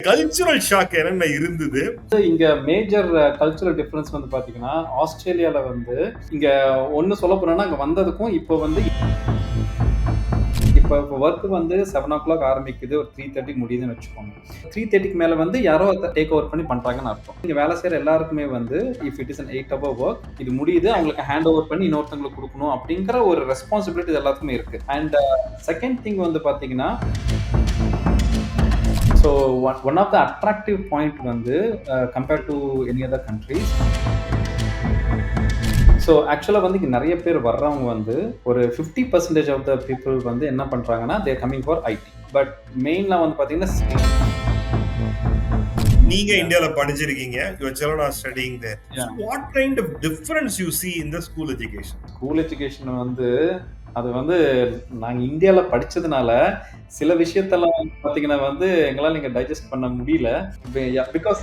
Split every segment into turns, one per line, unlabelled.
Cultural shock என்னென்ன இருந்தது?
இங்க மேஜர் கல்ச்சுரல் டிஃபரன்ஸ் வந்து பாத்தீங்கன்னா, ஆஸ்திரேலியால வந்து இங்க ஒண்ணு சொல்லப் போனோம்னா, அங்க வந்ததுக்கும் இப்ப வொர்க் வந்து 7:00 ஆரம்பிக்குது. ஒரு 3:30 முடியுதுன்னு வச்சுக்கோங்க. 3:30க்கு மேல வந்து யாரோ டேக் ஓவர் பண்ணி பண்றாங்கன்னு அர்த்தம். இங்க வேலை செய்யற எல்லாருக்குமே வந்து if it is an 8-hour work, இது முடியுது. அவங்களுக்கு ஹேண்ட் ஓவர் பண்ணி இன்னொருத்தவங்களுக்கு குடுக்கணும் அப்படிங்கிற ஒரு ரெஸ்பான்சிபிலிட்டி எல்லாத்துக்குமே இருக்கு. அண்ட் செகண்ட் திங் வந்து பாத்தீங்கன்னா, so one of the attractive point வந்து compared to any other countries. So actually வந்து இங்க நெறைய பேர் வர்றவங்க வந்து ஒரு 50% ஆஃப் த பீப்பிள் வந்து என்ன பண்றாங்கன்னா, they are coming for IT. But மெயின்ல வந்து பாத்தீங்கன்னா,
நீங்க இந்தியால படிச்சிருக்கீங்க. Your children are studying there. So what kind of difference you see in the school education?
School education வந்து அது வந்து நாங்க இந்தியால படிச்சதுனால சில விஷயத்தெல்லாம் பாத்தீங்கன்னா வந்து எங்களால இங்க டைஜஸ்ட் பண்ண முடியல. பிகாஸ்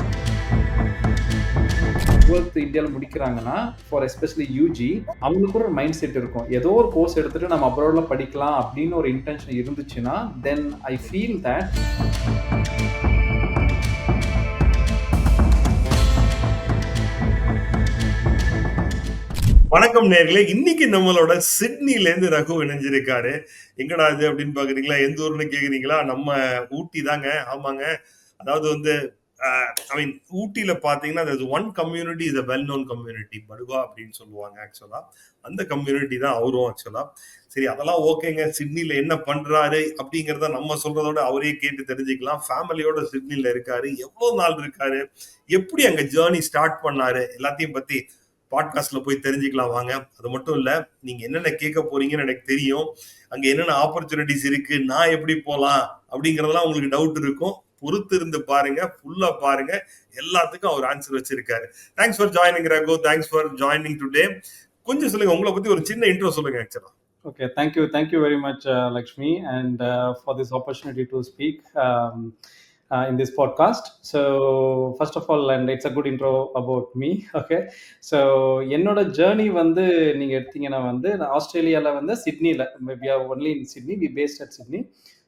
12th இந்தியால முடிக்கிறாங்கன்னா, ஃபார் எஸ்பெஷலி யுஜி, அவங்களுக்கு ஒரு மைண்ட் செட் இருக்கும். ஏதோ ஒரு கோர்ஸ் எடுத்துட்டு நம்ம அப்ராட்ல படிக்கலாம் அப்படின்னு ஒரு இன்டென்ஷன் இருந்துச்சுன்னா, தென் ஐ ஃபீல் தட்
வணக்கம் நேர்களே. இன்னைக்கு நம்மளோட சிட்னில இருந்து ரகு இணைஞ்சிருக்காரு. எங்கடா இது அப்படின்னு பாக்குறீங்களா? எந்த ஊர்னு கேக்குறீங்களா? நம்ம ஊட்டி தாங்க. ஆமாங்க. அதாவது வந்து ஐ மீன் ஊட்டியில பாத்தீங்கன்னா one community is a well known community, Baduga அப்படின்னு சொல்லுவாங்க. ஆக்சுவலா அந்த கம்யூனிட்டி தான் அவரும். ஆக்சுவலா சரி, அதெல்லாம் ஓகேங்க. சிட்னில என்ன பண்றாரு அப்படிங்கறத நம்ம சொல்றதோட அவரே கேட்டு தெரிஞ்சுக்கலாம். ஃபேமிலியோட சிட்னில இருக்காரு. எவ்வளவு நாள் இருக்காரு, எப்படி அங்க ஜேர்னி ஸ்டார்ட் பண்ணாரு, எல்லாத்தையும் பத்தி பாட்காஸ்ட்ல போய் தெரிஞ்சுக்கலாம் வாங்க. அது மட்டும் இல்ல, நீங்க என்னென்ன கேட்க போறீங்கன்னு எனக்கு தெரியும். அங்க என்னென்ன ஆப்பர்ச்சுனிட்டிஸ் இருக்கு, நான் எப்படி போலாம் அப்படிங்கறதெல்லாம் உங்களுக்கு டவுட் இருக்கும். பொறுத்து இருந்து பாருங்க, ஃபுல்லா பாருங்க. எல்லாத்துக்கும் அவர் ஆன்சர் வச்சிருக்காரு. Thanks for joining Raghu. Thanks for joining today. கொஞ்சம் சொல்லுங்க, உங்களை பத்தி ஒரு சின்ன இன்ட்ரோ சொல்லுங்க. ஆக்சுவலா
Okay, thank you very much, Lakshmi, and for this opportunity to speak in this podcast. So, first of all, and it's a good intro about me. Okay, so என்னோட journey வந்து நீங்க எடுத்தீங்கன்னா வந்து நான் ஆஸ்திரேலியால வந்து சிட்னில, we are only in Sydney, we based at Sydney.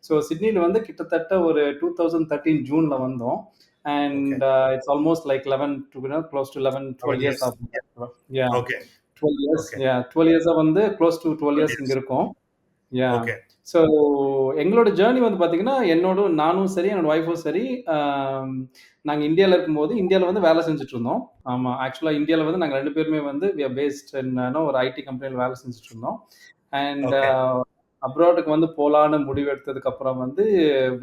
So சிட்னில வந்து கிட்டத்தட்ட ஒரு 2013 ஜூன்ல வந்தோம். And it's almost like 11 to close to 12 years of yeah.
Okay.
12 years.
Okay.
Yeah, 12 years வந்து close to 12 years இங்க இருக்கோம். Yeah.
Okay.
ஸோ எங்களோட ஜேர்னி வந்து பாத்தீங்கன்னா, நானும் சரி, என்னோட ஒய்ஃபும் சரி, நாங்க இந்தியால இருக்கும்போது இந்தியால வந்து வேலை செஞ்சுட்டு இருந்தோம். ஆமா, ஆக்சுவலா இந்தியால வந்து நாங்க 2 பேருமே வந்து we are based in ஒரு ஐடி கம்பெனில வேலை செஞ்சுட்டு இருந்தோம். And
Okay.
அப்ராடுக்கு வந்து போலான்னு முடிவு எடுத்ததுக்கு அப்புறம் வந்து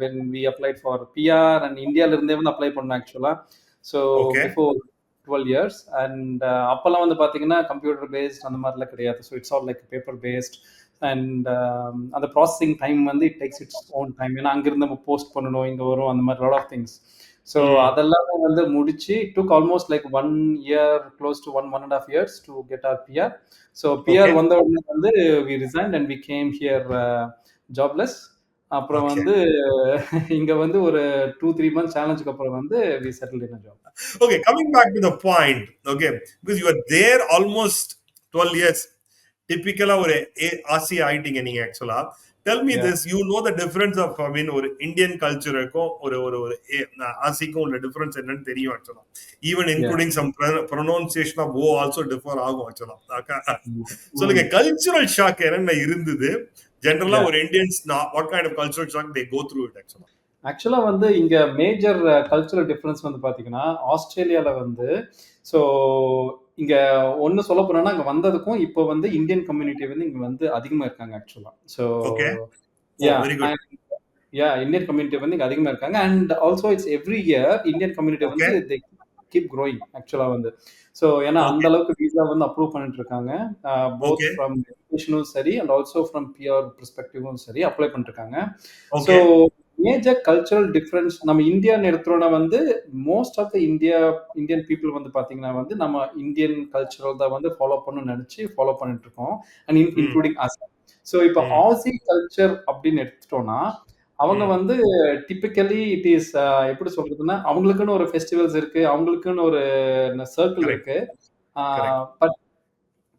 when we applied for PR and இந்தியால இருந்தே வந்து அப்ளை பண்ணோம் ஆக்சுவலா. So
Okay.
Before 12 years. And அப்பெல்லாம் வந்து பாத்தீங்கன்னா கம்ப்யூட்டர் பேஸ்ட் அந்த மாதிரிலாம் கிடையாது. So it's all like paper paste. And அந்த ப்ராசஸிங் டைம் வந்து it takes its own time. ஏன்னா அங்கிருந்து நம்ம போஸ்ட் பண்ணணும், இங்க வரும், அந்த மாதிரி லாட் ஆஃப் திங்ஸ். ஸோ அதெல்லாம் வந்து முடிச்சு it took almost like 1 year, close to 1.5 years to get our PR. So PR
Okay.
வந்த உடனே வந்து we resigned and we came here jobless. அப்புறம்
Okay.
வந்து இங்க வந்து ஒரு 2-3 months சேலஞ்சுக்கு அப்புறம் வந்து we settled in a job.
Okay, coming back to the point. Okay, because you are there almost 12 years. டிப்பிக்கலா ஒரு ஆசியா ஆயிட்டீங்க நீங்க. Actually tell me this, you know the difference of I mean ஒரு Indian கல்ச்சருக்கும் ஒரு ஒரு ஒரு ஆசிக்கும் உள்ள difference என்னன்னு தெரியும். ஆக்சுவலா even including some pronunciation of ஓ ஆல்சோ டிஃபர் ஆகும். ஆக்சுவலா சொல்லுங்க, கல்ச்சுரல் ஷாக் என்னென்ன இருந்தது ஜெனரலா ஒரு Indians, what kind of cultural shock they go through it?
ஆக்சுவலா வந்து இங்க மேஜர் கல்ச்சுரல் டிஃபரன்ஸ் வந்து பாத்தீங்கன்னா, ஆஸ்திரேலியால வந்து ஸோ இங்க ஒண்ணு சொல்ல போனோம்னா, அங்க வந்ததுக்கும் இப்போ வந்து இந்தியன் கம்யூனிட்டி வந்து இங்க வந்து அதிகமா இருக்காங்க ஆக்சுவலா. So
Okay.
Yeah
very good.
Indian community வந்து இங்க அதிகமா இருக்காங்க. And also it's every year Indian community வந்து they keep growing ஆக்சுவலா வந்து. ஸோ ஏன்னா அந்த அளவுக்கு விசா வந்து அப்ரூவ் பண்ணிட்டு இருக்காங்க. Both
Okay.
ஃப்ரம் எஜுகேஷனும் சரி அண்ட் ஆல்சோ ஃப்ரம் பிஆர் பெர்ஸ்பெக்டிவும் சரி அப்ளை பண்ணிட்டு இருக்காங்க. So
Okay.
Major cultural difference நம்ம இந்தியான்னு எடுத்தோம்னா வந்து most of the Indian people வந்து பாத்தீங்கன்னா வந்து நம்ம இந்தியன் கல்ச்சுரல் தான் வந்து ஃபாலோ பண்ணணும்னு நினைச்சு ஃபாலோ பண்ணிட்டு இருக்கோம். And including us. ஸோ இப்போ ஆசி கல்ச்சர் அப்படின்னு எடுத்துட்டோம்னா அவங்க வந்து டிப்பிக்கலி இட் இஸ் எப்படி சொல்றதுன்னா, அவங்களுக்குன்னு ஒரு ஃபெஸ்டிவல்ஸ் இருக்கு, அவங்களுக்குன்னு ஒரு சர்க்கிள்
Correct.
இருக்கு.
Correct.
But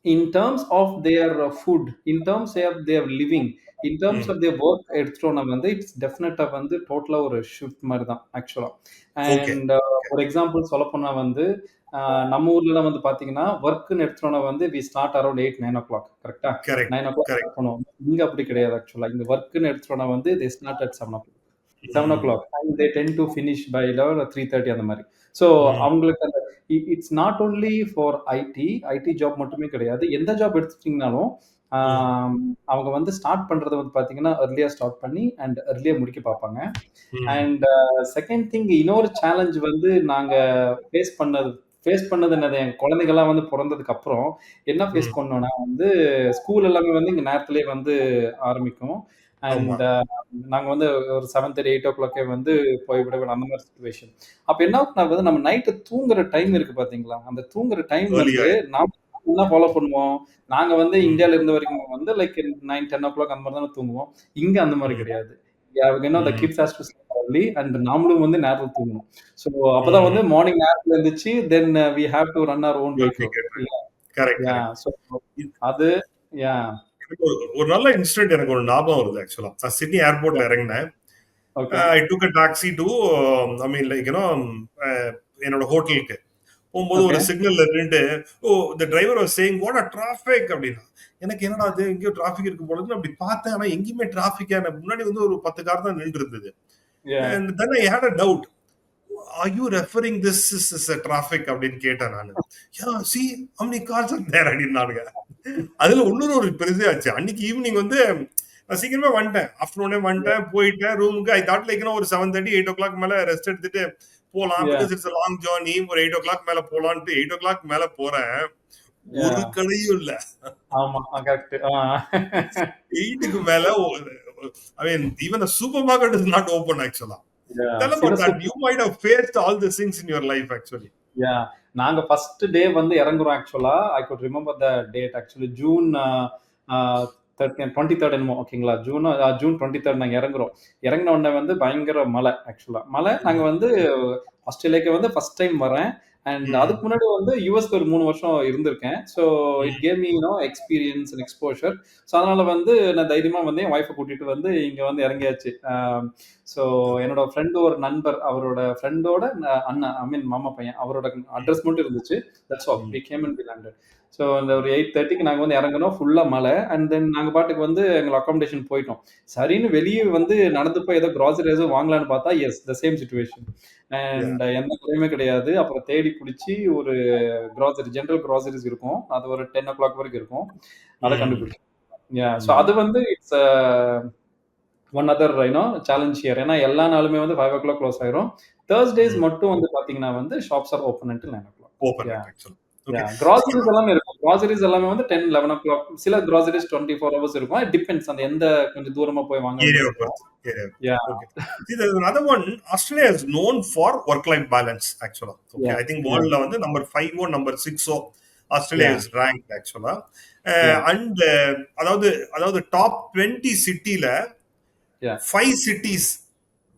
in terms of their food, in terms of their living, in terms
ம்.
of their work எடுத்துட்டோம்னா வந்து இட்ஸ் டெஃபினட்டா வந்து டோட்டலா ஒரு ஷிஃப்ட் மாரி தான் ஆக்சுவலா.
ஓகே.
அண்ட் ஒரு எக்ஸாம்பிள் சொல்லப்போனா வந்து நம்ம ஊர்லலாம் வந்து பார்த்தீங்கன்னா, ஒர்க்ன்னு எடுத்துட்டோம்னா வந்து வி ஸ்டார்ட் அரவுண்ட் 8, 9:00 கரெக்ட்டா?
Correct,
9:00
correct.
ஸ்டார்ட் பண்ணுவோம். இங்க அப்படி கிடையாது ஆக்சுவலா. இங்க ஒர்க்ன்னு எடுத்துட்டோம்னா வந்து தே ஸ்டார்ட் அட் 7:00.
ம்.
7:00 and they tend to finish by 11 or 3:30 அந்த மாரி. ஸோ
ம்.
அவங்களுக்கு அந்த it's not only for IT job மட்டுமே கிடையாது. எந்த ஜாப் எடுத்துட்டீங்கனாலும்,
ம்.
ஆம் அவங்க வந்து ஸ்டார்ட் பண்றது வந்து பார்த்தீங்கன்னா, ஏர்லியா ஸ்டார்ட் பண்ணி அண்ட் ஏர்லியா முடிக்க பார்ப்பாங்க.
ம்.
அண்ட் செகண்ட் திங் இன்னொரு சேலஞ்ச் வந்து நாங்க ஃபேஸ் பண்ணது ஃபேஸ் பண்ணது என்னது, என் குழந்தைகள்லாம் வந்து பொறந்ததுக்கு அப்புறம் என்ன ஃபேஸ்
ம்.
பண்ணோம்னா வந்து, ஸ்கூல் எல்லாமே வந்து இங்க நேரத்திலேயே வந்து ஆரம்பிக்கும்.
ஆமா.
அண்ட் நாங்க வந்து ஒரு 7:30, 8:00 வந்து போய் விட வேணும் அந்த மாரி சிச்சுவேஷன். அப்ப என்ன ஆகும்னா நம்ம நைட்டு தூங்குற டைம் இருக்கு பார்த்தீங்களா? அந்த தூங்குற டைம்
ஏர்லி
வந்து
ஆயிடும்.
நாம என்ன ஃபாலோ பண்ணுவோம்? நாங்க வந்து
ம்.
இந்தியால இருந்த வரைக்கும் வந்து லைக் 9, 10:00 அந்த மாரி தானே தூங்குவோம். இங்க அந்த மாரி
ம்.
கிடையாது. த
ம்.
Kids has to sleep early and நாமளும் வந்து நேரத்துல தூங்கணும். ஸோ அப்பதான்
ம்.
வந்து மார்னிங் நேரத்துல எந்திரிச்சு then we have to run our own
will
life.
Make it.
இல்ல
கரெக்ட்,
யாஹ்
கரெக்ட்.
சோ அது யாஹ்
எனக்கு ஒரு ஒரு நல்ல இன்சிடென்ட் எனக்கு ஒரு ஞாபகம் வருது ஆக்சுவலா. நான் சிட்னி ஏர்போர்ட்ல இறங்குனேன்.
Okay.
I took a taxi to I mean like a என்னோட ஹோட்டலுக்கு. போகும்போது ஒரு
ஓகே.
சிக்னல்ல நின்னுட்டு, "oh the driver was saying what a traffic" அப்படின்னா. எனக்கு என்னடா இது எங்கேயோ டிராஃபிக் இருக்கு போல இருக்குன்னு அப்படி பார்த்தேன். ஆனா எங்கேயுமே டிராஃபிக்கா எனக்கு முன்னாடி வந்து ஒரு 10 கார் தான் நின்னுட்டு இருந்தது.
Yeah
and then I had a doubt. Are you referring this is a traffic அப்படின்னு கேட்டேன் நானு. Yeah see how many cars are there அப்படின்னானுங்க. அதுல இன்னொரு ஒரு பெருசாச்சு. அன்னைக்கு ஈவினிங் வந்து நான் சீக்கிரமே வந்துட்டேன். ஆஃப்டர்நூனே வந்துட்டேன். போயிட்டேன் ரூமுக்கு. ஐ தாட் லைக் ஒரு 7:30, 8:00 மேல ரெஸ்ட் எடுத்துட்டு போலாம்.
Yeah
because it's a long journey. ஒரு 8:00 மேல போலான்ட்டு 8:00 மேல போறேன். ஒரு
யாஹ்
கடையும் இல்ல.
ஆமா. கரெக்ட்.
8க்கு மேல I mean even a supermarket is not open actually. Tell
சில
about that. You might have faced all these things in your life actually.
Yeah நாங்க ஃபர்ஸ்ட் டே வந்து இறங்குறோம் actually. I could remember the date actually June a 23 என்னமோ ஓகேங்களா? June 23 நாங்க இறங்குறோம். இறங்குன உடனே வந்து பயங்கர மழை ஆக்சுவலா. மழை நாங்க
ம்.
வந்து ஆஸ்திரேலியாக்கு வந்து ஃபர்ஸ்ட் டைம் வரேன். அண்ட் அதுக்கு
ம்.
முன்னாடி வந்து யுஎஸ்க்கு ஒரு 3 வருஷம் இருந்திருக்கேன். ஸோ இட்
ம்.
Gave me experience and exposure. So அதனால வந்து நான் தைரியமா வந்து என் ஒய்ஃப கூட்டிட்டு வந்து இங்க வந்து இறங்கியாச்சு. ஸோ என்னோட ஃப்ரெண்ட் ஒரு நண்பர், அவரோட ஃப்ரெண்டோட அண்ணன், ஐ மீன் மாமா பையன். அவரோட
ம்.
அட்ரஸ் மட்டும் இருந்துச்சு. That's all.
ம்.
We came and we landed. So அந்த ஒரு 8:30க்கு நாங்க வந்து இறங்குனோம். ஃபுல்லா மழை. அண்ட் தென் நாங்க பாட்டுக்கு வந்து எங்க அக்காமடேஷன் போயிட்டோம். சரின்னு வெளிய வந்து நடந்து போய் ஏதோ கிராசரி எதுவும் வாங்கலான்னு பார்த்தா, as the same situation.
Yeah.
And எந்த கடையுமே கிடையாது. அப்புறம் தேடி புடிச்சு ஒரு ஜெனரல் கிராசரிஸ் இருக்கும். அது ஒரு 10:00 வரைக்கும் இருக்கும். அத
ம்.
கண்டுபிடிச்சோம். யாஹ் சோ
ம்.
அது வந்து it's one other challenge here. ஏன்னா எல்லா நாளுமே வந்து 5:00 க்ளோஸ் ஆயிரும். Thursdays
ம்.
மட்டும் வந்து பார்த்தீங்கன்னா வந்து shops are open until 9:00.
Open
yeah
it ஆக்சுவலா. ஓகே.
யாஹ் கிராசரிஸ் எல்லாமே இருக்கும். கிராசரிஸ் எல்லாமே வந்து 10, 11:00. சில கிராசரிஸ் 24 ஹவர்ஸ் இருக்கும். இட் டிபெண்ட்ஸ் அந்த எந்த கொஞ்சம் தூரமா போய் வாங்க
ஏரியாவ
வேண்டியது இருக்கும்.
பொறுத்து. ஏரியாவ
yeah
okay. See, there's another one. Australia is known for work-life balance, actually. Okay,
yeah
I think
yeah
worldல வந்து number 5 ஓ number 6 ஓ Australia
yeah
is ranked actually.
Yeah
And அதாவது அதாவது டாப் 20 சிட்டில
யாஹ்
5 சிட்டிஸ்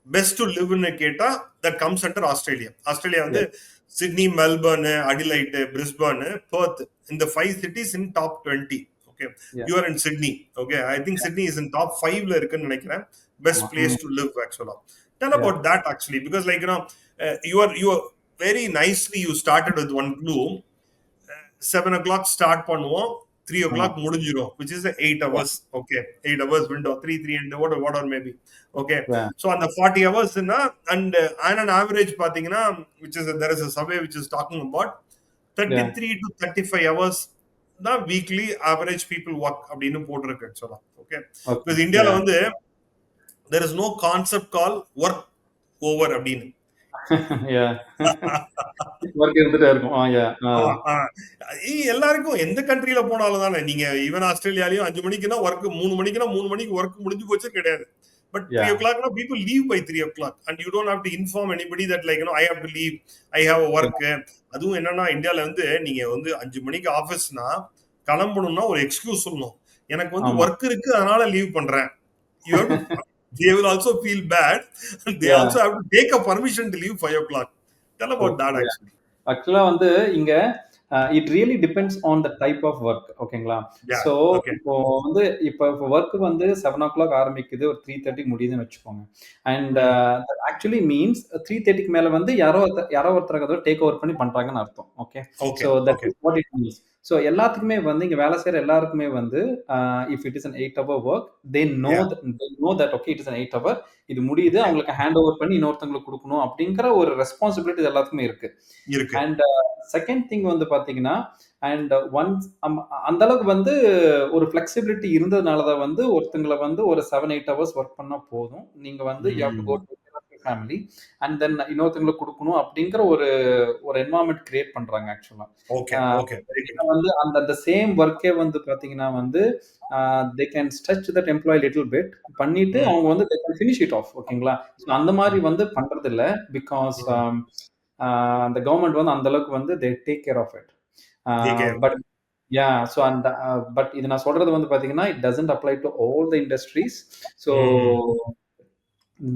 பெஸ்ட் டு லிவ்னு கேட்டா that comes under Australia. Australia வந்து
yes.
Sydney, Melbourne, Adelaide, Brisbane, Perth இந்த 5 cities in top 20. Okay,
yeah
you are in Sydney. Okay, I think Sydney is in top 5ல இருக்குன்னு நினைக்கிறேன். Best
ஆமா.
Place to live ஆக்சுவலா. Tell
yeah
about that actually because like you are very nicely you started with one clue. 7 o'clock start பண்ணுவோம். 3 o'clock
ஆமா.
முடிஞ்சிரும் which is a 8
yeah
hours. Okay, 8 hours window, 3 and whatever maybe. Okay,
yeah
so அந்த 40 hours and on an average பாத்தீங்கன்னா which is there is a survey which is talking about
yeah
33 to 35 hours தான் weekly average people work அப்படின்னு போட்டிருக்கு ஆக்சுவலா. Okay,
okay.
Because இந்தியால
yeah
வந்து there is no concept called work over அப்படின்னு.
Yeah work இருந்துட்டே இருக்கும். யாஹ்
ஆமா. எல்லாருக்கும் எந்த கண்ட்ரில போனாலும் தானே நீங்க ஈவன் ஆஸ்திரேலியாலயும் 5 மணிக்குன்னா ஒர்க் 3 மணிக்குன்னா 3 மணிக்கு ஒர்க் முடிஞ்சு போச்சு கிடையாது. But 3
yeah
o'clock people leave by 3 o'clock and you don't have to inform anybody that like I have to leave, I have a work. அதுவும் என்னன்னா இந்தியால வந்து நீங்க வந்து 5 மணிக்கு ஆபீஸ்னா கிளம்பணும்னா ஒரு எக்ஸ்கியூஸ் சொல்லணும். எனக்கு வந்து
ஆமா.
ஒர்க் இருக்கு அதனால லீவ் பண்றேன். You have to, they will also feel bad and they
yeah
also have to take a permission to leave 5 o'clock. Tell about that actually.
ஆக்சுவலா வந்து இங்க it really depends on the type of work. ஓகேங்களா?
Yeah.
So
Okay.
இப்போ வந்து இப்போ work வந்து 7:00 ஆரம்பிக்குது, ஒரு 3:30 முடியுதுன்னு வச்சுக்கோங்க. And
Mm.
ஆக்சுவலி மீன்ஸ் 3:30க்கு மேல வந்து யாரோ ஒருத்தர் அதை டேக் ஓவர் பண்ணி பண்றாங்கன்னு அர்த்தம். Okay. So
Okay.
That
Okay.
Is what it means. So எல்லாத்துக்குமே வந்து இங்க வேலை செய்யற எல்லாருக்குமே வந்து if it is an 8 hour work,
Yeah.
they know that okay it is an 8 hour, இது முடியுது,
Okay.
அவங்களுக்கு ஹேண்ட் ஓவர் பண்ணி இன்னொருத்தவங்களுக்கு கொடுக்கணும் அப்படிங்கிற ஒரு ரெஸ்பான்சிபிலிட்டி எல்லாத்துக்குமே இருக்கு.
இருக்கு.
அண்ட் செகண்ட் திங் வந்து பாத்தீங்கன்னா, அண்ட் ஒன்ஸ் அந்த அளவுக்கு வந்து ஒரு ஃபிளெக்சிபிலிட்டி இருந்ததுனால தான் வந்து ஒருத்தங்கள வந்து ஒரு 7-8 ஹவர்ஸ் ஒர்க் பண்ணா போதும். நீங்க வந்து you have to go
Mm.
Take care of your family and then இன்னொருத்தங்களுக்கு குடுக்கணும் அப்படிங்கிற ஒரு ஒரு என்வாயர்ன்மென்ட் கிரியேட் பண்றாங்க ஆக்சுவலா.
Okay.
ஆ
Okay. Very good.
ஏன்னா வந்து அந்த அந்த சேம் ஒர்க்கே வந்து பாத்தீங்கன்னா வந்து they can stretch that employee little bit பண்ணிட்டு
Mm.
அவங்க வந்து they can finish it of. ஓகேங்களா? ஸோ அந்த மாதிரி
Mm.
வந்து பண்றது இல்ல. Because
Mm.
அந்த கவர்மெண்ட் வந்து அந்த அளவுக்கு வந்து they take care of it.
Take care.
But so அந்த பட் இது நான் சொல்றது வந்து பாத்தீங்கன்னா it doesn't apply to all the industries. So
Mm.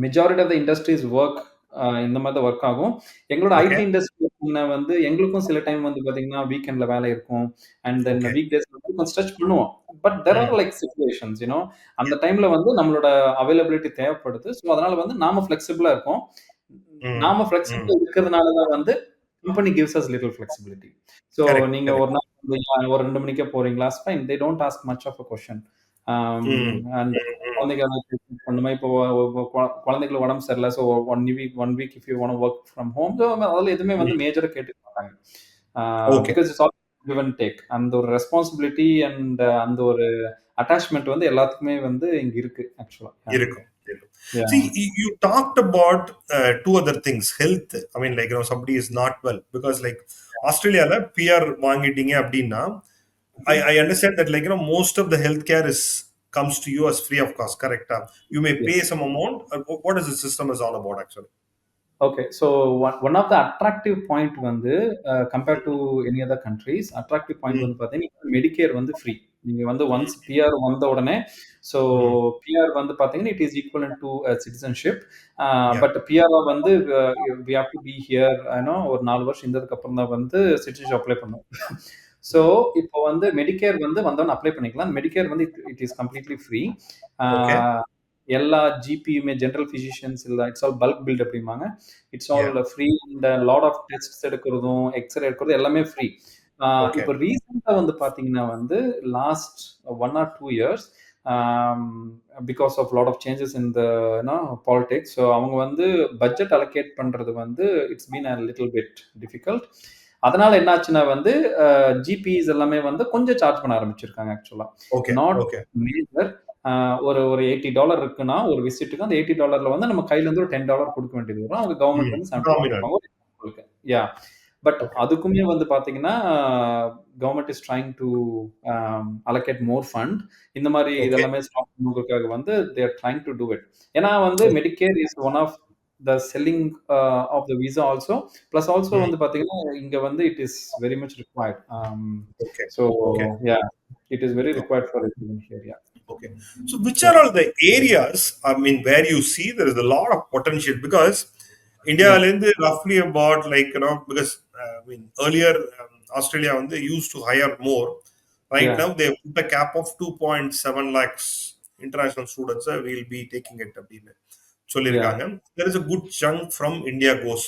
Majority of the industries work இந்த மாதிரி தான் ஒர்க் ஆகும். எங்களோட ஐடி
Okay.
இண்டஸ்ட்ரி வந்து எங்களுக்கும் சில டைம் வந்து பாத்தீங்கன்னா வீக்கெண்ட்ல வேலை இருக்கும். And then
Okay.
வீக் டேஸ்ல வந்து கொஞ்சம் ஸ்ட்ரெச் பண்ணுவோம். But there are
Mm.
Like situations அந்த டைம்ல வந்து நம்மளோட அவைலபிலிட்டி தேவைப்படுது. ஸோ அதனால வந்து நாம ஃபிளெக்சிபிளா இருக்கோம்.
Mm.
நாம
Mm.
ஃபிளெக்சிபிளா இருக்கிறதுனால தான் வந்து company gives us little flexibility. So
Correct.
நீங்க
Correct.
ஒரு நாள் வந்து ஒரு 2 மணிக்கே போறீங்களா? Fine. They don't ask much of a question.
Mm.
And
Mm. Mm.
குழந்தைங்க பண்ணுமா இப்போ குழந்தைங்களுக்கு உடம்பு சரியில்லை. So one week if you want work from home, so அதில் எதுவுமே வந்து
Mm.
மேஜரா கேட்டுக்க மாட்டாங்க.
Okay.
Because it's all give and take. அந்த ஒரு ரெஸ்பான்சிபிலிட்டி அண்ட் அந்த ஒரு அட்டாச்மெண்ட் வந்து எல்லாத்துக்குமே வந்து இங்க இருக்கு ஆக்சுவலா.
இருக்கும். இருக்கும்.
யா
See, you talked about two other things. Health. I mean, like, somebody is not well because, like, Australiaல PR வாங்கிட்டீங்க அப்படின்னா, I understand that, like, most of the healthcare is comes to you as free of cost. Correct? You may pay
yes.
some amount. What is the system is all about actually?
Okay. So one of the attractive point வந்து compare to
Mm.
Any other countries, attractive point
Mm.
வந்து பார்த்தீங்கன்னா, Medicare வந்து free. நீங்க வந்து
Mm.
Once PR வந்த உடனே, so
Mm.
PR வந்து பார்த்தீங்கன்னா, it is equivalent to citizenship.
Yeah.
But PR வந்து we have to be here ஒரு 4 வருஷம் இருந்ததுக்கு அப்புறம் தான் வந்து சிட்டிசன்ஷிப் அப்ளை பண்ணுவோம். So
Mm.
இப்போ வந்து மெடிக்கேர் வந்து வந்தோடனே அப்ளை பண்ணிக்கலாம். மெடிக்கேர் வந்து it is completely free.
Okay.
எல்லா ஜிபியுமே ஜெனரல் பிசிஷியன்ஸ் இல்ல இட்ஸ் ஆல் பல்க் பில்ட் அப்படிம்பாங்க. It's all
Yeah.
Free. And lot of tests எடுக்கிறதும், எக்ஸ்ரே எடுக்கிறதும் எல்லாமே ஃப்ரீ.
Okay.
இப்போ ரீசெண்டா வந்து பாத்தீங்கன்னா வந்து last 1 or 2 years because of lot of changes in the politics, so அவங்க வந்து பட்ஜெட் அலோகேட் பண்றது வந்து it's been a little bit difficult. அதனால என்னாச்சுன்னா வந்து ஜிபிஸ் எல்லாமே வந்து கொஞ்சம் சார்ஜ் பண்ண ஆரம்பிச்சிருக்காங்க ஆக்சுவலா.
Okay.
Not
Okay.
மேஜர். ஒரு ஒரு $80 இருக்குன்னா ஒரு விசிட்டுக்கு அந்த $80 வந்து நம்ம கையில இருந்து ஒரு $10 கொடுக்க வேண்டியது வரும். அவங்க கவர்மெண்ட்
Mm.
வந்து 70
Nominal.
கொடுப்பாங்க ஒரு எக்ஸாம்பிளுக்கு. Yeah but
Okay.
அதுக்குமே வந்து பாத்தீங்கன்னா government is trying to allocate more fund. இந்த மாதிரி
Okay.
இதெல்லாமே ஸ்டாப் பண்ணுறதுக்காக வந்து they are trying to do it. ஏன்னா வந்து
Okay.
Medicare is one of the selling of the visa also. Plus also
Mm.
வந்து பாத்தீங்கன்னா இங்க வந்து it is very much required.
Okay.
So
Okay.
Yeah it is very
Okay.
Required for everyone here. Yeah
Okay. So, which
yeah
are all the areas, I mean, where you see there is a lot of potential because India
yeah
lend roughly about, like, because I mean, earlier Australia when they used to hire more. Right
yeah
now, they put a cap of 2.7 lakhs international students. Will be taking it.
யா
சொல்லியிருக்காங்க. There is a good chunk from India goes.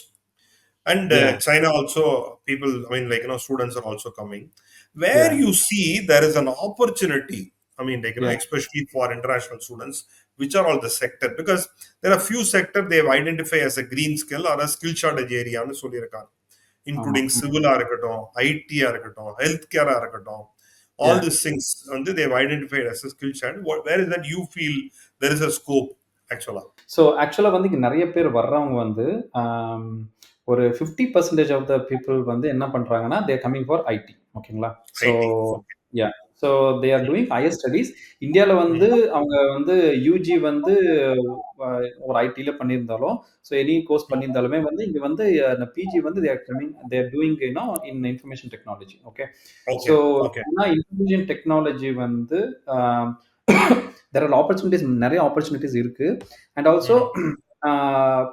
And
yeah
China also, people, I mean, like, students are also coming.
Yeah
Where you see there is an opportunity, I mean, like,
yeah
especially for international students, which are all the sector, because there are few sector they have identified as a green skill or a skill shortage area னு சொல்லியிருக்காங்க.
ஆமா.
Including civil இருக்கட்டும், IT இருக்கட்டும், healthcare இருக்கட்டும், all
yeah
these things வந்து they have identified as a skill shortage. Where is that you feel there is a scope actually?
So actually வந்து இங்க நெறைய பேர் வர்றவங்க வந்து ஆம், ஒரு 50% ஆஃப் த பீப்பிள் வந்து என்ன பண்றாங்கன்னா, they are coming for IT. ஓகேங்களா? So
IT. Okay.
Yeah so they are doing higher studies. இந்தியால வந்து
Mm.
அவங்க வந்து யுஜி வந்து அ ஒரு ஐடில பண்ணியிருந்தாலும், ஸோ எனி கோர்ஸ் பண்ணியிருந்தாலுமே வந்து இங்க வந்து பிஜி வந்து they are doing in information technology. Okay. So
Okay. Okay.
ஏன்னா இன்ஃபர்மேஷன் டெக்னாலஜி வந்து தேர் ஆர் ஆப்பர்ச்சுனிட்டீஸ், நெறைய ஆப்பர்ச்சுனிட்டீஸ் இருக்கு. And also
Mm.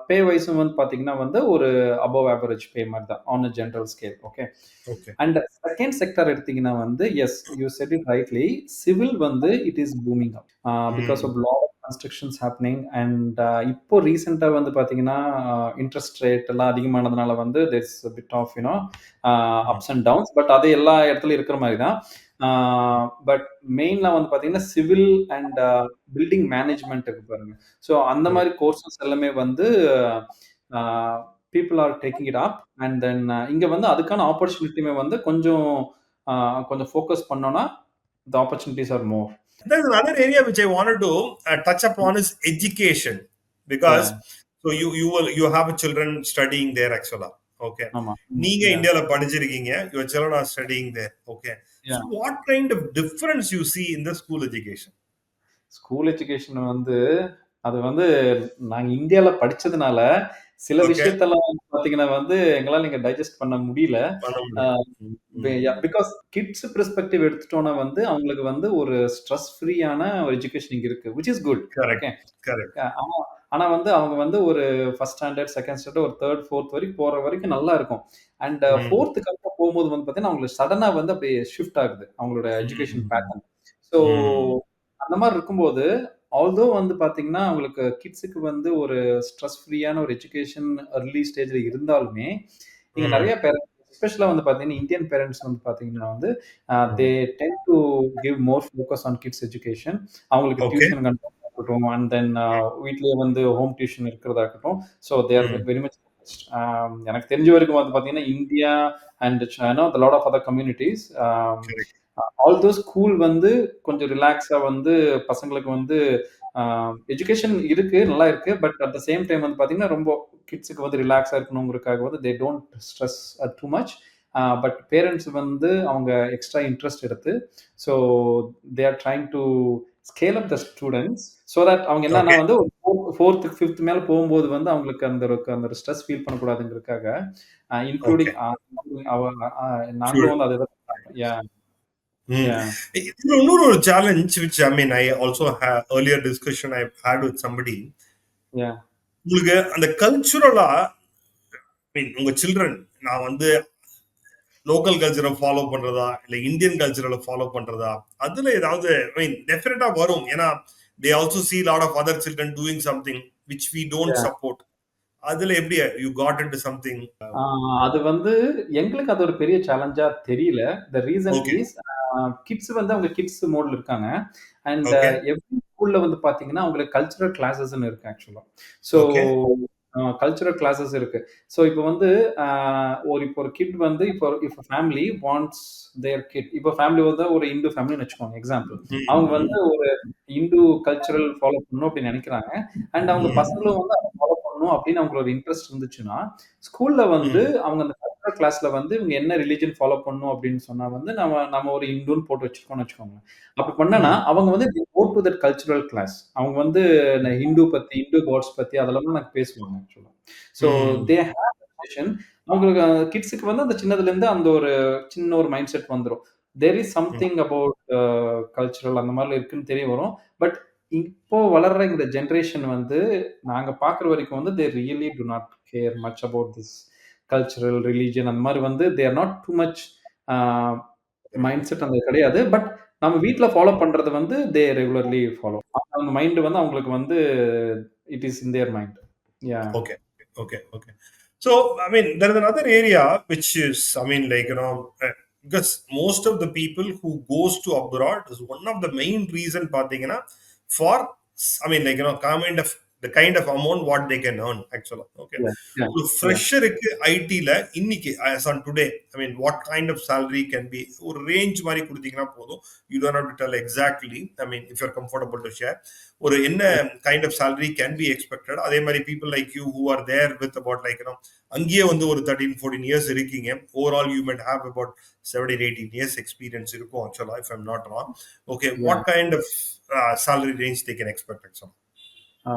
பே வைஸும் வந்து பார்த்தீங்கன்னா வந்து ஒரு அபோவ் ஆவரேஜ் பே மாரி தான் on a general scale. Okay.
Okay.
And second sector எடுத்தீங்கன்னா வந்து, yes you said it rightly. Civil வந்து it is booming up. Because
ம்.
Of lot of constructions happening and இப்போ ரீசென்ட்டா வந்து பார்த்தீங்கன்னா, இன்ட்ரெஸ்ட் ரேட் எல்லாம் அதிகமானதுனால வந்து there is a bit of
ம்.
Ups and downs. பட் அது எல்லா இடத்துலயும் இருக்கிற மாரி தான். பட் மெயின்ல வந்து பார்த்தீங்கன்னா, சிவில் அண்ட் பில்டிங் மேனேஜ்மென்ட் இருக்கு பாருங்க. ஸோ அந்த
ம்.
மாரி கோர்சஸ் எல்லாமே வந்து uh people are taking it up. And then இங்க வந்து அதுக்கான ஆப்பர்ச்சுனிட்டியுமே வந்து கொஞ்சம் அ கொஞ்சம் ஃபோக்கஸ் பண்ணோம்னா, தி opportunities R more.
There's another area which I wanted to touch upon is education, because
yeah!
you have children studying there actually. Okay.
ஆமா.
நீங்க
yeah!
இந்தியால படிச்சிருக்கீங்க. Your children are studying there. Okay. So
yeah!
what kind of difference you see in the school education?
School education வந்து அது வந்து நாங்க இந்தியால படிச்சதுனால, சில
Okay.
விஷயத்தெல்லாம் வந்து பார்த்தீங்கன்னா வந்து, எங்களால இங்க டைஜஸ்ட் பண்ண முடியல.
பண்ண
அ
முடியாது. ம். ம்.
பிகாஸ் கிட்ஸ் பெர்ஸ்பெக்டிவ் எடுத்துட்டோம்னா வந்து, அவங்களுக்கு வந்து ஒரு ஸ்ட்ரெஸ் ஃப்ரீயான ஒரு எஜுகேஷன் இங்க இருக்கு. Which is good.
Correct.
Okay.
Correct.
ஆனா ஆனா வந்து அவங்க வந்து ஒரு 1 ஸ்டாண்டர்ட், 2ண்ட் ஸ்டாண்டர்ட், ஒரு 3, 4த் வரைக்கும் போற வரைக்கும் நல்லா இருக்கும். அண்ட்
ம்.
4த்துக்கு அப்புறம் போம்போது வந்து பார்த்தீங்கன்னா, அவங்களுக்கு சடனா வந்து அப்படியே ஷிஃப்ட் ஆகுது. அவங்களோட எஜுகேஷன்
ம்.
பேட்டர்ன். ஸோ
ம்.
அந்த மாரி இருக்கும்போது, ஆல்தோ வந்து பார்த்தீங்கன்னா, அவங்களுக்கு கிட்ஸுக்கு வந்து ஒரு ஸ்ட்ரெஸ் ஃப்ரீயான ஒரு எஜுகேஷன் அர்லி ஸ்டேஜ்ல இருந்தாலுமே, இங்க
ம்.
நெறைய பேரண்ட்ஸ் எஸ்பெஷலா வந்து பார்த்தீங்கன்னா, இந்தியன் பேரண்ட்ஸ் வந்து பார்த்தீங்கன்னா வந்து, they
hmm.
Tend to give more focus on kids education. அவங்களுக்கு
Okay.
டியூஷன் அனுப்புறதா இருக்கட்டும், அண்ட் தென் வீட்லயே வந்து ஹோம் டியூஷன் இருக்கிறதா இருக்கட்டும். So they are
hmm.
Very much focused. எனக்கு தெரிஞ்ச வரைக்கும் வந்து பார்த்தீங்கன்னா, India and lot of other communities
Correct.
Although school வந்து கொஞ்சம் ரிலாக்ஸா வந்து பசங்களுக்கு வந்து எஜுகேஷன் இருக்கு, நல்லா இருக்கு. But at the same time வந்து பார்த்தீங்கன்னா, ரொம்ப கிட்ஸுக்கு வந்து ரிலாக்ஸா இருக்கணுங்கிறதுக்காக வந்து they don't stress too much. But parents வந்து அவங்க எக்ஸ்ட்ரா இன்ட்ரெஸ்ட் எடுத்து, so they are trying to scale up the students. So that அவங்க என்னன்னா
Okay.
வந்து ஒரு 4த், 5த் மேல போகும்போது வந்து அவங்களுக்கு அந்த ஸ்ட்ரெஸ் ஃபீல் பண்ணக்கூடாதுங்கிறதுக்காக,
Okay.
இன்க்ளூடிங் அவ அ நாங்களும்
Sure.
வந்து அதுதான் யாஹ்!
ம்.
யாஹ்!
இதுல இன்னொரு ஒரு challenge which I mean I also earlier discussion I've had with somebody.
Yeah!
உங்களுக்கு அந்த கல்ச்சுரலா மீன் உங்க சில்ட்ரன் நான் வந்து லோக்கல் கல்ச்சரை ஃபாலோ பண்றதா இல்ல இந்தியன் கல்ச்சரல ஃபாலோ பண்றதா அதுல ஏதாவது ஐ மீன் டெஃபினட்டா வரும். ஏன்னா they also see lot of other children doing something which we don't
yeah!
support. அதுல எப்படி you got into something?
ஆ அது வந்து எங்களுக்கு அது ஒரு பெரிய சேலஞ்சா தெரியல. The reason
okay.
Is kids வந்து அவங்க கிட்ஸ் மோட்ல இருக்காங்க. And
okay.
எவ்ரி ஸ்கூல்ல வந்து பார்த்தீங்கன்னா, அவங்களுக்கு கல்ச்சுரல் கிளாஸஸ்ன்னு இருக்கு ஆக்சுவலா. So
okay.
கல்ச்சுரல் கிளாஸஸ் இருக்கு. ஸோ இப்போ வந்து அ ஒரு கிட் வந்து if a family wants their kid இப்போ ஃபேமிலி வந்து ஒரு இந்து ஃபேமிலின்னு வச்சுக்கோங்க எக்ஸாம்பிள். அவங்க வந்து
ம்.
ஒரு இந்து கல்ச்சுரல் ஃபாலோ பண்ணணும் அப்படின்னு நெனைக்கிறாங்க. அண்ட் அவங்க
ம்.
பசங்களும் வந்து அத ஃபாலோ பண்ணணும் அப்படின்னு அவங்களுக்கு ஒரு இன்ட்ரெஸ்ட் இருந்துச்சுன்னா, ஸ்கூல்ல வந்து
ம்.
அவங்க அந்த கல்ச்சுரல் கிளாஸ்ல வந்து இவங்க என்ன ரிலிஜன் ஃபாலோ பண்ணணும் அப்படின்னு சொன்னா வந்து, நம்ம நம்ம ஒரு இந்துன்னு போட்டு வச்சிருக்கோம்னு வச்சுக்கோங்களேன். அப்படி பண்ணனா,
ம்.
அவங்க வந்து தே கோ டூ தட் கல்ச்சுரல் கிளாஸ். அவங்க வந்து ஹிந்து பத்தி, ஹிந்து காட்ஸ் பத்தி அதெல்லாம் தான் எனக்கு பேசுவாங்க ஆக்சுவலா. ஸோ
ம்.
They have session. அவங்களுக்கு கிட்ஸ்க்கு வந்து அந்த சின்னதுலேருந்து அந்த ஒரு சின்ன ஒரு மைண்ட் செட் வந்துரும். தேர் இஸ்
ம்.
சம்திங் அபௌட் கல்ச்சுரல் அந்த மாரிலாம் இருக்குன்னு தெரிய வரும். பட் இப்போ வளர்ற இந்த ஜெனரேஷன் வந்து நாங்க பார்க்குற வரைக்கும் வந்து they really do not care much about this cultural, religion அந்த மாரி வந்து they R not too much a mind set அந்த கிடையாது. பட் நம்ம வீட்ல ஃபாலோ பண்றது வந்து தே ரெகுலர்லி ஃபாலோ. அந்த மைண்ட் வந்து அவங்களுக்கு வந்து it is in their mind. Yeah!
Okay. Okay. Okay. So, I mean, there is another area which is, I mean, like, because most of the people who goes to abroad is one of the main reason, பாத்தீங்கன்னா, for, I mean, like, the kind of amount what they can earn, actually. Okay.
Yeah, yeah,
ஒரு
yeah.
ஃப்ரெஷருக்கு ஐடில இன்னைக்கு as on today, I mean, what kind of salary can be ஒரு range மாதிரி கொடுத்தீங்கன்னா போதும். You don't have to tell exactly. I mean, if you're comfortable to share. ஒரு என்ன kind of salary can be expected. அதே மாதிரி people like you who are there with about like அங்கேயே வந்து ஒரு 13-14 இயர்ஸ் இருக்கீங்க. Overall you might have about 17-18 years experience இருக்கும் ஆக்சுவலா if I'm not wrong. Okay,
Yeah.
What kind of salary range they can expect ஆக்சுவலா?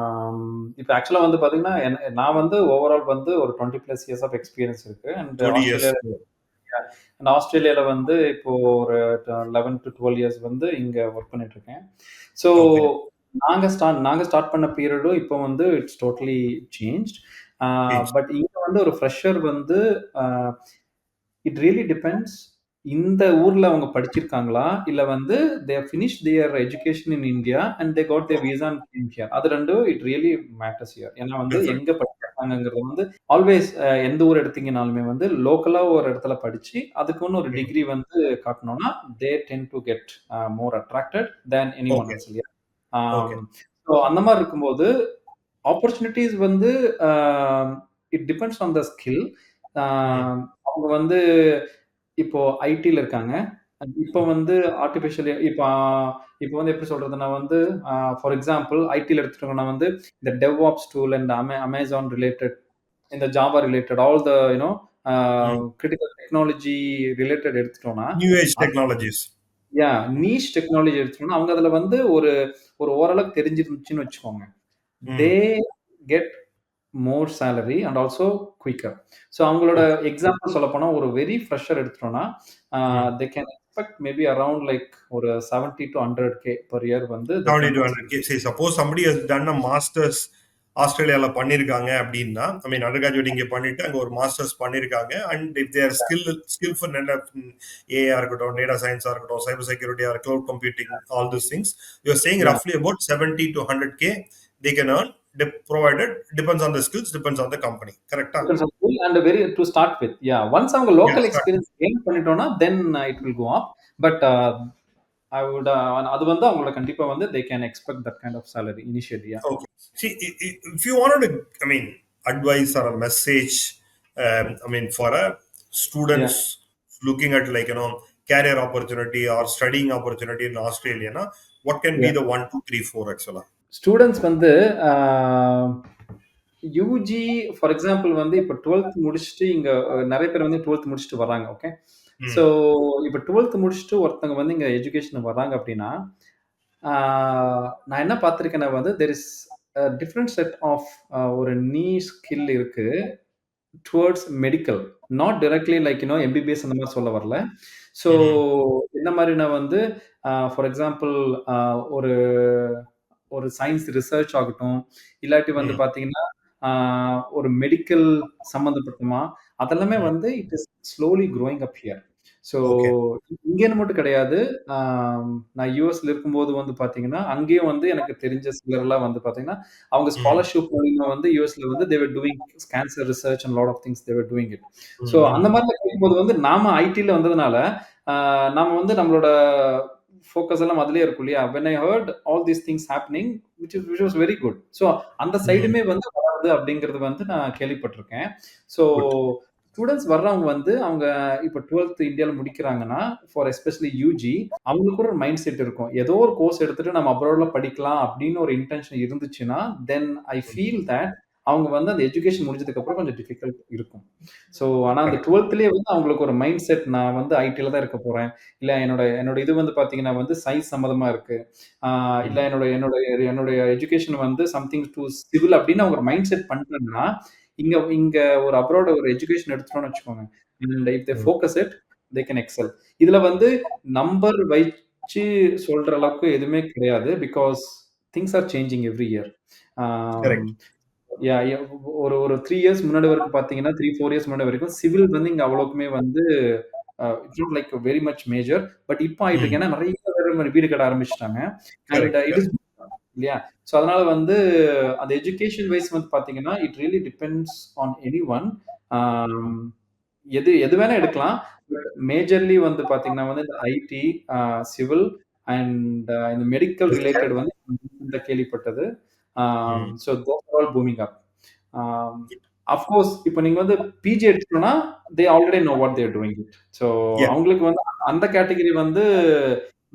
இப்ப ஆக்சுவலா வந்து பார்த்தீங்கன்னா, நான் வந்து ஓவரால் வந்து ஒரு 20 பிளஸ் இயர்ஸ் ஆஃப் எக்ஸ்பீரியன்ஸ் இருக்கு. And
20 years.
ஆஸ்திரேலியால வந்து இப்போ ஒரு 11 டூ 12 இயர்ஸ் வந்து இங்க வொர்க் பண்ணிட்டு இருக்கேன். So
okay.
நாங்க ஸ்டார்ட் பண்ண பீரியடும் இப்போ வந்து it's totally changed.
Change.
But இங்க வந்து ஒரு ஃப்ரெஷர் வந்து அ இட் ரியலி டிபெண்ட்ஸ். இந்த ஊர்ல அவங்க படிச்சிருக்காங்களா? இல்ல வந்து they have finished their education in India and they got their visa and game here. அது 2ம் இட் ரியலி மேட்டர்ஸ் ஹியர். ஏன்னா வந்து எங்க
டெஃபினெட்லி.
படிச்சிருக்காங்கங்கிறது வந்து ஆல்வேஸ் எந்த ஊர் எடுத்தீங்கனாலுமே வந்து லோக்கலா ஒரு இடத்துல படிச்சு, அதுக்குன்னு ஒரு
ம்.
டிகிரி வந்து காட்டனோம்னா, they tend to get more attracted than anyone
okay,
else இல்லையா?
ஓகே.
ஆம். ஸோ அந்த மாரி இருக்கும்போது ஆப்பர்ச்சுனிட்டீஸ் வந்து uh it depends on the skill. Uh
ம்,
அவங்க வந்து இப்போ ஐடில இருக்காங்க. இப்போ
ம்,
வந்து ஆர்டிபிஷியல் இப்போ வந்து எப்படி சொல்றதுன்னா வந்து, ஃபார் எக்ஸாம்பிள் ஐடில எடுத்துட்டோம்னா வந்து, இந்த DevOps tool and Amazon related, இந்த ஜாவா ரிலேட்டட் ஆல் த அ
ம்.
கிரிட்டிக்கல் டெக்னாலஜி ரிலேட்டட் எடுத்துட்டோம்னா,
நியூ ஏஜ்
அது
டெக்னாலஜிஸ்.
நீஷ் டெக்னாலஜி எடுத்துட்டோம்னா, அவங்க அதுல வந்து ஒரு ஒரு ஓரளவுக்கு தெரிஞ்சிருந்துச்சுன்னு வச்சுக்கோங்க. தே
ம்,
get more salary and also quicker. So அவங்களோட
ஓகே.
எக்ஸாம்பிள் சொல்லப்போனா ஒரு வெரி ஃப்ரெஷர் எடுத்துட்டோம்னா,
ம்.
தே can expect maybe around like ஒரு 70 to 100K பெர் இயர் வந்து தே
70
can
to
expect.
100K. See, suppose somebody has done a masters ஆஸ்திரேலியால பண்ணியிருக்காங்க அப்படின்னா, ஐ மீன் அண்டர் கிராஜுவேட் இங்க பண்ணிட்டு அங்க ஒரு மாஸ்டர்ஸ் பண்ணியிருக்காங்க. அண்ட் இஃப் தேர் ஸ்கில்ஃபுல் ஏஐயா இருக்கட்டும், டேட்டா சயின்ஸா இருக்கட்டும், சைபர் செக்யூரிட்டியா, cloud computing, all this things you are saying
Yeah.
ரஃப்லி about 70 to 100K they can earn, provided depends on the skills, depends on the company. கரெக்டா?
Depends on skill and very to start with. Yeah. Once அவங்க
Yes,
local
sir.
Experience gain பண்ணிட்டோம்னா, then it will go up. But I would அது வந்து அவங்களோட கண்டிப்பா வந்து they can expect that kind of salary initially. Yeah.
Okay. See, if you wanted to, I mean, advice or a message, I mean, for a
Yeah.
students looking at like, career opportunity or studying opportunity in Australia, na, what can be
Yeah.
the one, two, three, four, actually?
Students வந்து அ UG for example வந்து இப்ப 12th முடிச்சுட்டு இங்க நெறைய பேர் வந்து 12th முடிச்சுட்டு வர்றாங்க. ஓகே. So
Hmm.
இப்ப 12th முடிச்சுட்டு ஒருத்தவங்க வந்து இங்க எஜுகேஷன் வர்றாங்க அப்டின்னா, ஆ நான் என்ன பார்த்திருக்கேன்னா வந்து there is different set of ஒரு ஸ்கில் இருக்கு towards medical. Not directly like MBBS அந்த மாரி சொல்ல வரல. ஸோ
Hmm.
என்ன மாரினா வந்து ஃபார் எக்ஸாம்பிள் அ ஒரு ஒரு சயன்ஸ் ரிசர்ச் ஆகட்டும், இல்லாட்டி வந்து
Hmm.
பார்த்தீங்கன்னா, ஆ ஒரு மெடிக்கல் சம்மந்தப்பட்டமா, அதெல்லாமே
Hmm.
வந்து it is slowly growing up here. So
Okay.
இங்கேன்னு மட்டும் கிடையாது. ஆ நான் யுஎஸ்ல இருக்கும்போது வந்து பார்த்தீங்கன்னா, அங்கேயும் வந்து எனக்கு தெரிஞ்ச சிலர்லாம் வந்து பார்த்தீங்கன்னா, அவங்க
Hmm.
ஸ்காலர்ஷிப் மூலியமா வந்து யுஎஸ்ல வந்து they were doing cancer research and lot of things they were doing it. So அந்த
Hmm.
மாரிலாம் கேட்கும்போது வந்து நாம ஐடில வந்ததுனால, நாம வந்து நம்மளோட ஃபோக்கஸ் எல்லாம் அதிலேயே இருக்கும் இல்லையா? When I heard all these things happening which was very good. So அந்த
Hmm.
சைடுமே வந்து வராது அப்படிங்கிறது வந்து நான் கேள்விப்பட்டிருக்கேன். So
Good.
ஸ்டூடண்ட்ஸ் வர்றவங்க வந்து அவங்க இப்ப 12th இந்தியால முடிக்கிறாங்கன்னா, ஃபார் எஸ்பெஷலி யுஜி அவங்களுக்கு ஒரு மைண்ட் செட் இருக்கும். ஏதோ ஒரு கோர்ஸ் எடுத்துட்டு நம்ம அப்ராட்ல படிக்கலாம் அப்படின்னு ஒரு இன்டென்ஷன் இருந்துச்சுன்னா, தென் ஐ
Hmm.
ஃபீல் தட் அவங்க வந்து அந்த எஜுகேஷன் முடிஞ்சதுக்கு அப்புறம் கொஞ்சம் டிஃபிகல்ட் இருக்கும். ஸோ ஆனா அந்த
Correct.
12த்லயே வந்து அவங்களுக்கு ஒரு மைண்ட் செட் நான் வந்து ஐடில தான் இருக்க போறேன். இல்ல என்னோட என்னோட இது வந்து பார்த்தீங்கன்னா வந்து சயன்ஸ் சம்மந்தமா இருக்கு. ஆ இல்ல
Hmm.
என்னுடைய என்னுடைய எஜுகேஷன் வந்து சம்திங் டூ சிவில் அப்படின்னு அவங்க ஒரு மைண்ட் செட் பண்ணிட்டாங்கன்னா, இங்க இங்க ஒரு அப்ராட் ஒரு எஜுகேஷன் எடுத்துட்டோம்னு வச்சுக்கோங்க. And if they
Hmm.
Focus it they can excel. இதுல வந்து நம்பர் வச்சு சொல்ற அளவுக்கு எதுவுமே கிடையாது. Because things are changing every year. ஆம்.
Correct.
ஒரு ஒரு 3 இயர்ஸ் முன்னாடி வரைக்கும் பார்த்தீங்கன்னா, 3, 4 இயர்ஸ் முன்னாடி வரைக்கும் சிவில் வந்து இங்க அவ்வளவுக்குமே வந்து it's not like very much major. But இப்ப ஆயிட்டு
Hmm.
இருக்கு. ஏன்னா நெறைய பேர் வீடு கட்ட ஆரம்பிச்சுட்டாங்க. And
Correct.
It
Correct.
Is இல்லையா? ஸோ அதனால வந்து அந்த எஜுகேஷன் வைஸ் வந்து பார்த்தீங்கன்னா, it really depends on anyone. ஆம். எது எது வேணா எடுக்கலாம். பட் மேஜர்லி வந்து பார்த்தீங்கன்னா வந்து இந்த ஐடி, சிவில் அண்ட் இந்த மெடிக்கல் ரிலேட்டட் வந்து இந்த கேள்விப்பட்டது.
Hmm.
So those are all booming up. Of course இப்ப நீங்க வந்து பிஜி எடுத்துட்டோம்னா, they already know what they are doing it. So
Yeah.
அவங்களுக்கு வந்து அந்த கேட்டகரி வந்து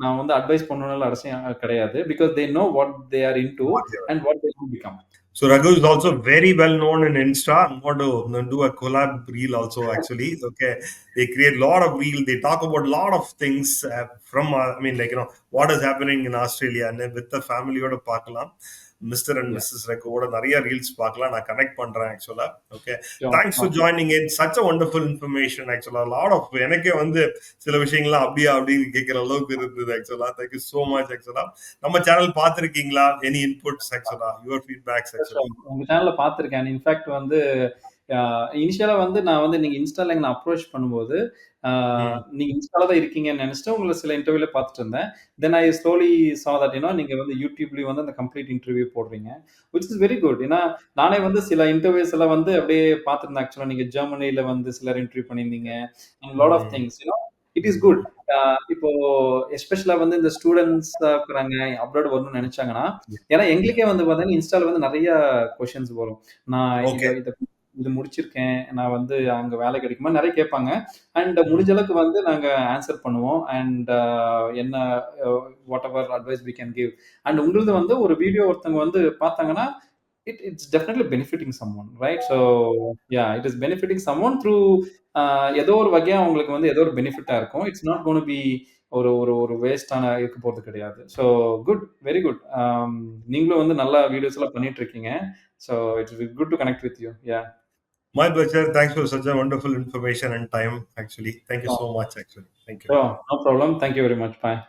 நான் வந்து அட்வைஸ் பண்ணணும்னு அவசியம் கிடையாது. Because they know what they are into and what they will become.
So Raghu is also very well known in Insta. I'm going to do a collab reel also actually. Okay, they create a lot of reel. They talk about a lot of things from I mean like what is happening in Australia and with the family or பார்க்கலாம். Mister and
Yeah.
Mrs ரெக்கோட நிறைய reels பார்க்கலாம். நான் connect பண்றேன் ஆக்சுவலா. Okay.
Sure.
Thanks for joining in such a wonderful information ஆக்சுவலா. Lot of எனக்கே வந்து சில விஷயங்கள்லாம் அப்படியா அப்படின்னு கேட்கிற அளவுக்கு இருந்தது ஆக்சுவலா. தேங்க்யூ சோ மச் ஆக்சுவலா. நம்ம சேனல் பார்த்திருக்கீங்களா? எனி இன்புட்ஸ் ஆக்சுவலா? Your feedbacks actually.
உங்க சேனல்ல பார்த்திருக்கேன். இன்ஃபாக்ட் வந்து இனிஷியலா வந்து நான் வந்து நீங்க இன்ஸ்டால என்ன அப்ரோச் பண்ணும்போது, ஆ
ம்.
நீங்க இன்ஸ்டால தான் இருக்கீங்கன்னு நெனச்சுட்டு உங்கள சில இன்டர்வியூல பார்த்துட்டு இருந்தேன். தென் ஐ ஸ்லோலி சா தட் நீங்க வந்து YouTubeலயும் வந்து அந்த கம்ப்ளீட் இன்டர்வியூ போடுறீங்க. Which is very good. ஏன்னா, நானே வந்து சில இன்டர்வியூஸ் எல்லாம் வந்து அப்படியே பார்த்திருந்தேன். ஆக்சுவலா நீங்க ஜெர்மனில வந்து சிலர் இன்டர்வியூ பண்ணியிருந்தீங்க. And lot of
hmm.
Things it is good. ஆ இப்போ எஸ்பெஷலா வந்து இந்த ஸ்டூடண்ட்ஸா இருக்கிறாங்க, அப்ராட் வரணும்னு நெனச்சாங்கன்னா, ஏன்னா எங்களுக்கே வந்து பார்த்தீங்கன்னா, இன்ஸ்டால வந்து நெறைய கொஸ்டின்ஸ் வரும். நான்
ஓகே.
இது முடிச்சிருக்கேன். நான் வந்து அங்க வேலை கிடைக்குமா? நெறைய கேட்பாங்க. அண்ட்
ம்.
முடிஞ்ச அளவுக்கு வந்து நாங்க ஆன்சர் பண்ணுவோம். அண்ட் என்ன whatever advice we can give. And உங்களுது வந்து ஒரு வீடியோ ஒருத்தவங்க வந்து பார்த்தாங்கன்னா, it's definitely benefiting someone right? So it is benefiting someone through ஏதோ ஒரு வகையா உங்களுக்கு வந்து ஏதோ ஒரு பெனிஃபிட்டா இருக்கும். இட்ஸ் நாட் கோனா பி ஒரு ஒரு ஒரு வேஸ்ட்டான இருக்க போறது கிடையாது. So good, very good. நீங்களும் வந்து நல்ல வீடியோஸ்லாம் பண்ணிட்டு இருக்கீங்க. So it's good to connect with you.
My pleasure. Thanks for such a wonderful information and time actually. Thank you
Sure.
so much actually. Thank you.
Sure. No problem. Thank you very much. Bye.